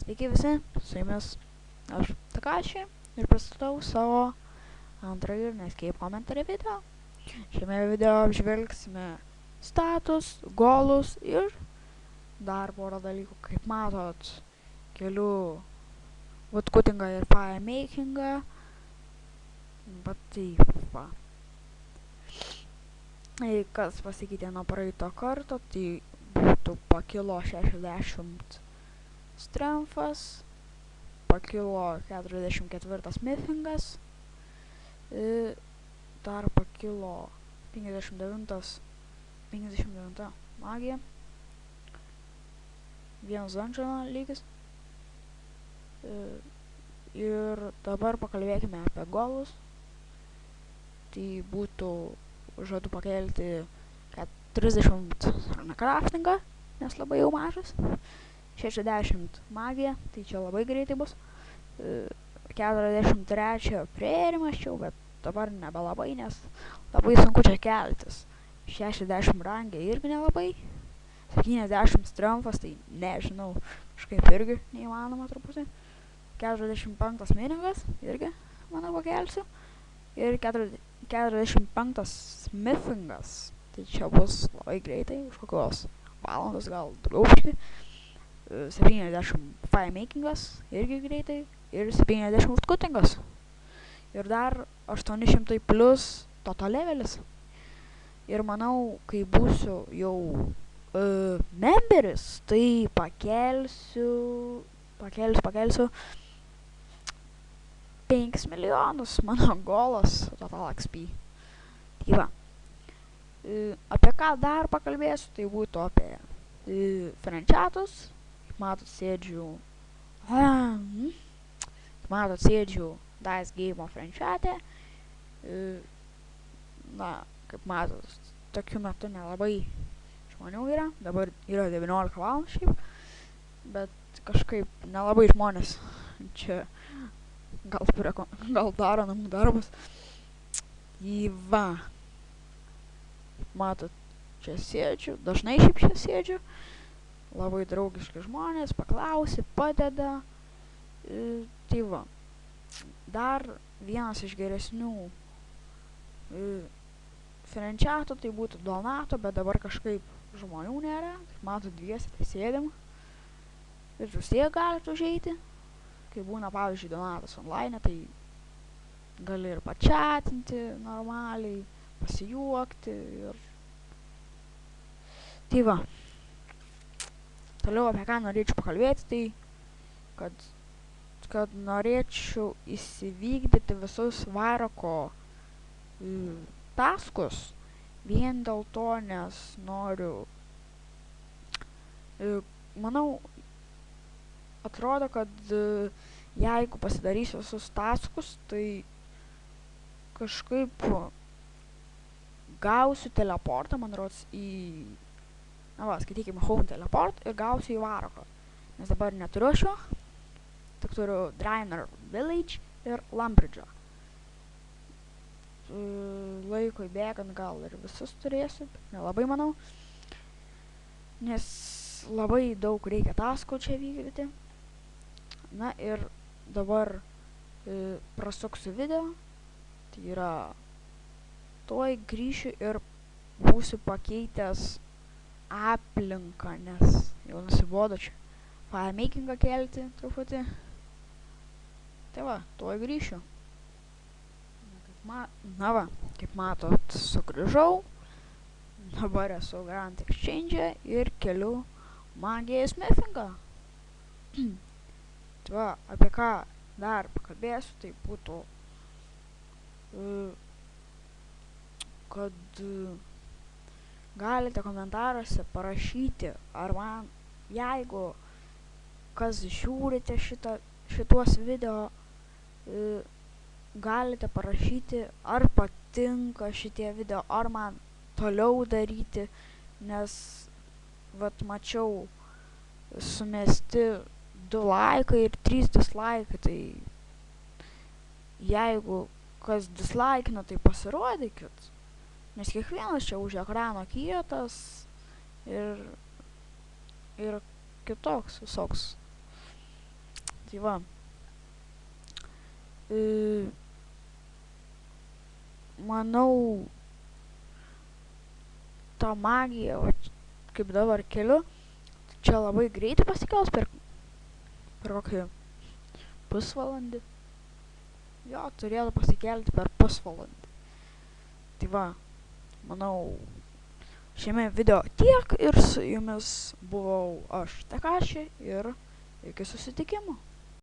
Sveiki visi, su jumis aš Takashi ir pristatau savo antrąjį Netscape komentarį video. Šiame video apžvelgsime status, golus ir dar porą dalykų. Kaip matot, keliu woodcuttingą ir firemakingą. Bet taip va. Kas pasikeitė nuo praeito karto, tai būtų pakilo 60 strengthas, pakilo 44 smithingas, dar pakilo 59 magija, 1 dungeono lygis. Ir dabar pakalbėkime apie golus. Tai būtų žadu pakelti 30 craftingą, nes labai jau mažas. 60 magija, tai čia labai greitai bus. 43 prierimasčiau, bet dabar nebelabai, nes labai sunku čia keltis. 60 rangė irgi nelabai. 70 strengthas, tai nežinau, kažkaip irgi neįmanoma truputį. 45 smithingas, irgi manau pakelsiu. Ir 45 smithingas, tai čia bus labai greitai, už kokios valandos, gal daugiau. 70 firemakingas, irgi greitai. Ir 70 woodcuttingas. Ir dar 800 plus total levelis. Ir manau, kai būsiu jau memberis, tai pakelsiu 5 milijonus mano golas total XP. Tai va. Apie ką dar pakalbėsiu, tai būtų apie frančiatus. Kaip matot, sėdžiu Dice Game frančiate. Na, kaip matot, tokiu metu nelabai žmonių yra. Dabar yra 19 valandų šiaip. Bet kažkaip nelabai žmonės čia gal daro namų darbus. Va. Matot, čia sėdžiu, dažnai šiaip čia sėdžiu. Labai draugiški žmonės, paklausi, padeda. Tai va. Dar vienas iš geresnių frančiatų tai būtų Donato, bet dabar kažkaip žmonių nėra. Kaip matot, dviese tai sėdim. Ir vis tiek galite užeiti. Kai būna, pavyzdžiui, Donatas online, tai gali ir pačiatinti normaliai, pasijuokti ir... Tai va. Toliau apie ką norėčiau pakalbėti, tai kad norėčiau įsivykdyti visus Varoko taskus. Vien dėl to, nes noriu... Manau, atrodo, kad jeigu pasidarysiu visus taskus, tai kažkaip gausiu teleportą, man rodos, į... Na va, skaitykime home teleport ir gausiu į Varoką. Nes dabar neturiu šio. Tik turiu Draenor Village ir Lumbridge'ą. Laikui bėgant gal ir visus turėsiu, bet nelabai manau. Nes labai daug reikia taskų čia vykdyti. Na ir dabar prasuksiu video. Tai yra, tuoj grįšiu ir būsiu pakeitęs aplinką, nes jau nusibodo čia firemakingą kelti truputį. Tai va, tuoj grįšiu. Na va, kaip matot, sugrįžau. Dabar esu Grand Exchange ir keliu magiją smithingą. Tai va, apie ką dar pakalbėsiu, tai būtų, kad galite komentaruose parašyti, ar man, jeigu kas žiūrite šituos video, galite parašyti, ar patinka šitie video, ar man toliau daryti, nes vat mačiau sumesti 2 laikai ir 3 dislaikai, tai jeigu kas dislaikina, tai pasirodykit. Nes kiekvienas čia už ekrano kietas ir kitoks visoks. Tai va. Manau, ta magija, kaip dabar keliu, čia labai greitai pasikels per kokį pusvalandį. Jo, turėtų pasikelti per pusvalandį. Tai va, manau, šiame video tiek ir su jumis buvau aš Takashi ir iki susitikimo.